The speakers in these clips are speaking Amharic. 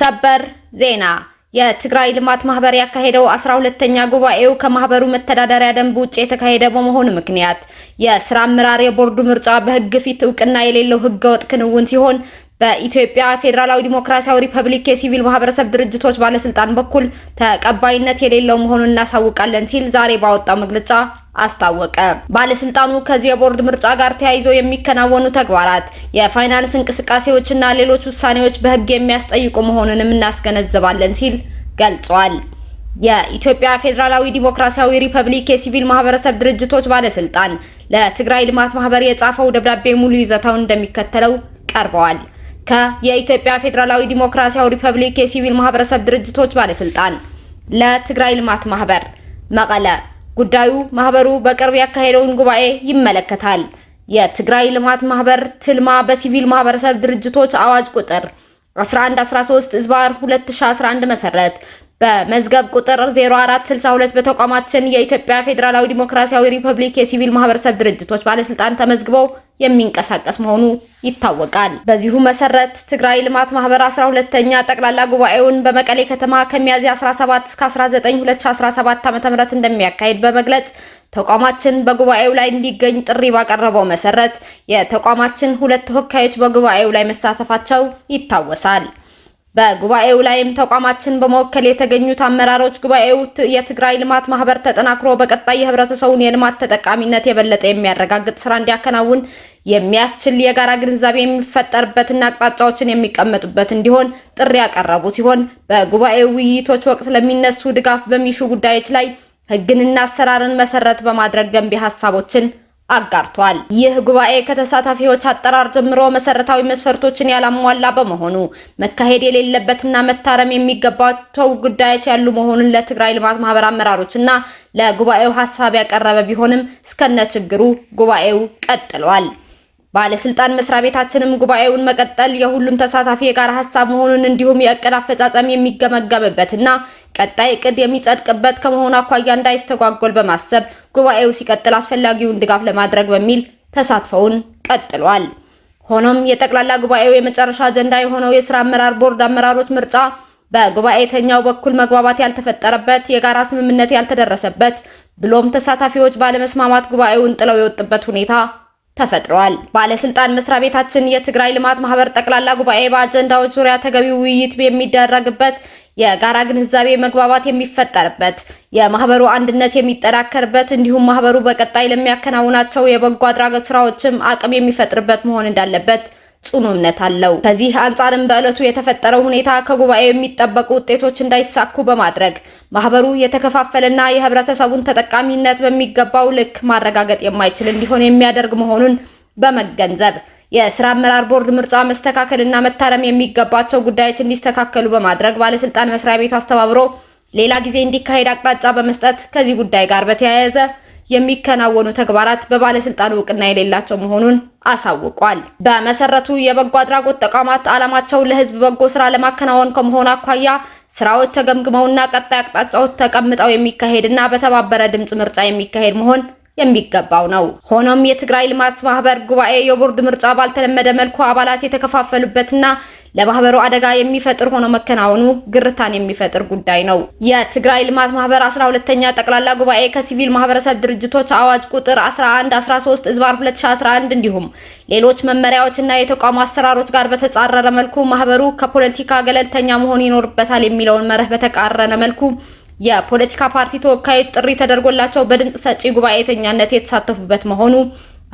ሰበር ዜና የትግራይ ልማት ማህበር ያካሄደው 12ኛ ጉባኤው ከማህበሩ መተዳደሪያ ደንብ ውጪ የተካሄደ በመሆኑ ምክንያት የስራ አመራር የቦርዱ ምርጫ በህግ ፊት እውቅና የሌለው ህገወጥ ክንውን ሲሆን በኢትዮጵያ ፌደራላዊ ዲሞክራሲያዊ ሪፐብሊክ የሲቪል ማህበረሰብ ድርጅቶች ባለስልጣን በኩል ተቀባይነት የሌለው መሆኑን እናሳውቃለን ሲል ዛሬ ባወጣው መግለጫ አስታወቀ። ባለስልጣኑ ከዚህ የቦርድ ምርጫ ጋር ተያይዞ የሚከናወኑ ተግባራት፣ የፋይናንስ እንቅስቃሴዎችና ሌሎች ውሳኔዎች በህግ የሚያስጠይቁ መሆኑንም እናስገነዝባለን ሲል ገልጿል። የኢትዮጵያ ፌደራላዊ ዲሞክራሲያዊ ሪፐብሊክ የሲቪል ማህበረሰብ ድርጅቶች ባለስልጣን ለትግራይ ልማት ማህበር የጻፈው ደብዳቤ ሙሉ ይዘታውን እንደሚከተለው ቀርበዋል። የኢትዮጵያ ፌደራላዊ ዲሞክራሲያዊ ሪፐብሊክ የሲቪል ማህበረሰብ ድርጅቶች ባለስልጣን ለትግራይ ልማት ማህበር መቀለ፣ ጉዳዩ ማህበሩ በቅርብ ያካሄደውን ጉባኤ ይመለከታል። የትግራይ ልማት ማህበር ትልማ በሲቪል ማህበረሰብ ድርጅቶች አዋጅ ቁጥር 1113/2011 መሰረት በመዝገብ ቁጥር 0462 በተቋማችን የኢትዮጵያ ፌደራላዊ ዲሞክራሲያዊ ሪፐብሊክ የሲቪል ማህበረሰብ ድርጅቶች ባለስልጣን ተመዝግበው የሚንቀሳቀስ መሆኑ ይታወቃል። በዚሁ መሰረት ትግራይ ልማት ማህበር 12ኛ ጠቅላላ ጉባኤውን በመቀሌ ከተማ ከሚያዝያ 17 እስከ 19 2017 ዓ.ም እንደሚያካሂድ በመግለጽ ተቋማችን በጉባኤው ላይ እንዲገኝ ጥሪ ባቀረበው መሰረት የተቋማችን 2 ተወካዮች በጉባኤው ላይ መሳተፋቸው ይታወሳል። በጉባኤው ላይም ተቋማችን በመወከል የተገኙት አመራሮች ጉባኤው የትግራይ ልማት ማህበር ተጠናክሮ በቀጣይ የህብረተሰቡን የልማት ተጠቃሚነት የበለጠ የሚያረጋግጥ ስራ እንዲያከናውን የሚያስችል የጋራ ግንዛቤ የሚፈጠርበትና አቅጣጫዎችን የሚቀመጡበት እንዲሆን ጥሪ ያቀረቡ ሲሆን በጉባኤው ውይይቶች ወቅት ለሚነሱ ድጋፍ በሚሹ ጉዳዮች ላይ ህግንና አሰራርን መሰረት በማድረግ ገንቢ ሀሳቦችን አጋርቷል። ይህ ጉባኤ ከተሳታፊዎች አጠራር ጀምሮ መሰረታዊ መስፈርቶችን ያላሟላ በመሆኑ መካሄድ የሌለበትና መታረም የሚገባቸው ጉዳዮች ያሉ መሆኑን ለትግራይ ልማት ማህበር አመራሮችና ለጉባኤው ሀሳብ ያቀረበ ቢሆንም እስከነ ችግሩ ጉባኤው ቀጥሏል። ባለስልጣን መስሪያ ቤታችንም ጉባኤውን መቀጠል የሁሉም ተሳታፊ የጋራ ሀሳብ መሆኑን እንዲሁም የእቅድ አፈጻጸም የሚገመገምበትና ቀጣይ እቅድ የሚጸድቅበት ከመሆኑ አኳያ እንዳይስተጓጎል በማሰብ ጉባኤው ሲቀጥል አስፈላጊውን ድጋፍ ለማድረግ በሚል ተሳትፎውን ቀጥሏል። ሆኖም የጠቅላላ ጉባኤው የመጨረሻ አጀንዳ የሆነው የስራ አመራር ቦርድ አመራሮች ምርጫ በጉባኤተኛው በኩል መግባባት ያልተፈጠረበት፣ የጋራ ስምምነት ያልተደረሰበት ብሎም ተሳታፊዎች ባለመስማማት ጉባኤውን ጥለው የወጡበት ሁኔታ ተፈጥሯል። ባለስልጣን መስሪያ ቤታችን የትግራይ ልማት ማህበር ጠቅላላ ጉባኤ በአጀንዳዎች ዙሪያ ተገቢው ውይይት የሚደረግበት፣ የጋራ ግንዛቤ መግባባት የሚፈጠርበት፣ የማህበሩ አንድነት የሚጠናከርበት እንዲሁም ማህበሩ በቀጣይ ለሚያከናውናቸው የበጎ አድራጎት ስራዎችም አቅም የሚፈጥርበት መሆን እንዳለበት ጽኑ እምነት አለው። ከዚህ አንጻርም በዕለቱ የተፈጠረው ሁኔታ ከጉባኤው የሚጠበቁ ውጤቶች እንዳይሳኩ በማድረግ ማህበሩ የተከፋፈለና የህብረተሰቡን ተጠቃሚነት በሚገባው ልክ ማረጋገጥ የማይችል እንዲሆን የሚያደርግ መሆኑን በመገንዘብ የስራ አመራር ቦርድ ምርጫ መስተካከልና መታረም የሚገባቸው ጉዳዮች እንዲስተካከሉ በማድረግ ባለስልጣን መስሪያ ቤቱ አስተባብሮ ሌላ ጊዜ እንዲካሄድ አቅጣጫ በመስጠት ከዚህ ጉዳይ ጋር በተያያዘ የሚከናወኑ ተግባራት በባለስልጣኑ እውቅና የሌላቸው መሆኑን አሳውቋል። በመሰረቱ የበጎ አድራጎት ተቋማት ዓላማቸው ለህዝብ በጎ ስራ ለማከናወን ከመሆኑ አኳያ ስራዎች ተገምግመውና ቀጣይ አቅጣጫዎች ተቀምጠው የሚካሄድና በተባበረ ድምጽ ምርጫ የሚካሄድ መሆን የሚገባው ነው። ሆኖም የትግራይ ልማት ማህበር ጉባኤ የቦርድ ምርጫ ባልተለመደ መልኩ አባላት የተከፋፈሉበትና ለማህበሩ አደጋ የሚፈጥር ሆኖ መከናወኑ ግርታን የሚፈጥር ጉዳይ ነው። የትግራይ ልማት ማህበር 12ኛ ጠቅላላ ጉባኤ ከሲቪል ማህበረሰብ ድርጅቶች አዋጅ ቁጥር 1113/2011 እንዲሁም ሌሎች መመሪያዎችና የተቋሙ አሰራሮች ጋር በተጻረረ መልኩ ማህበሩ ከፖለቲካ ገለልተኛ መሆን ይኖርበታል የሚለውን መርህ በተቃረነ መልኩ የፖለቲካ ፓርቲ ተወካዮች ጥሪ ተደርጎላቸው በድምጽ ሰጪ ጉባኤተኛነት የተሳተፉበት መሆኑ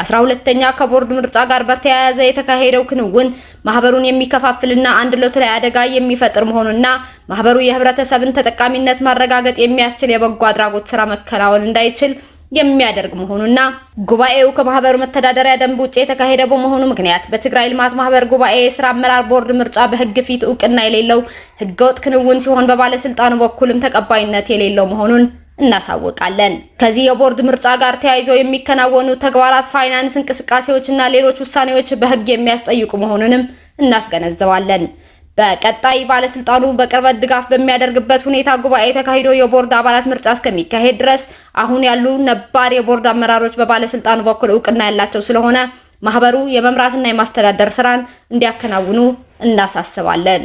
12ኛ ከቦርድ ምርጫ ጋር በተያያዘ የተካሄደው ክንውን ማህበሩን የሚከፋፍልና አንድ ለት ላይ አደጋ የሚፈጥር መሆኑና ማህበሩ የህብረተሰብን ተጠቃሚነት ማረጋገጥ የሚያስችል የበጎ አድራጎት ስራ መከናወን እንዳይችል የሚያደርግ መሆኑና ጉባኤው ከማህበሩ መተዳደሪያ ደንብ ውጪ የተካሄደ በመሆኑ ምክንያት በትግራይ ልማት ማህበር ጉባኤ የስራ አመራር ቦርድ ምርጫ በህግ ፊት እውቅና የሌለው ህገወጥ ክንውን ሲሆን በባለስልጣኑ በኩልም ተቀባይነት የሌለው መሆኑን እናሳውቃለን። ከዚህ የቦርድ ምርጫ ጋር ተያይዞ የሚከናወኑ ተግባራት፣ ፋይናንስ እንቅስቃሴዎችና ሌሎች ውሳኔዎች በህግ የሚያስጠይቁ መሆኑንም እናስገነዝባለን። በቀጣይ ባለስልጣኑ በቅርበት ድጋፍ በሚያደርግበት ሁኔታ ጉባኤ ተካሂዶ የቦርድ አባላት ምርጫ እስከሚካሄድ ድረስ አሁን ያሉ ነባር የቦርድ አመራሮች በባለስልጣኑ በኩል እውቅና ያላቸው ስለሆነ ማህበሩ የመምራትና የማስተዳደር ስራን እንዲያከናውኑ እናሳስባለን።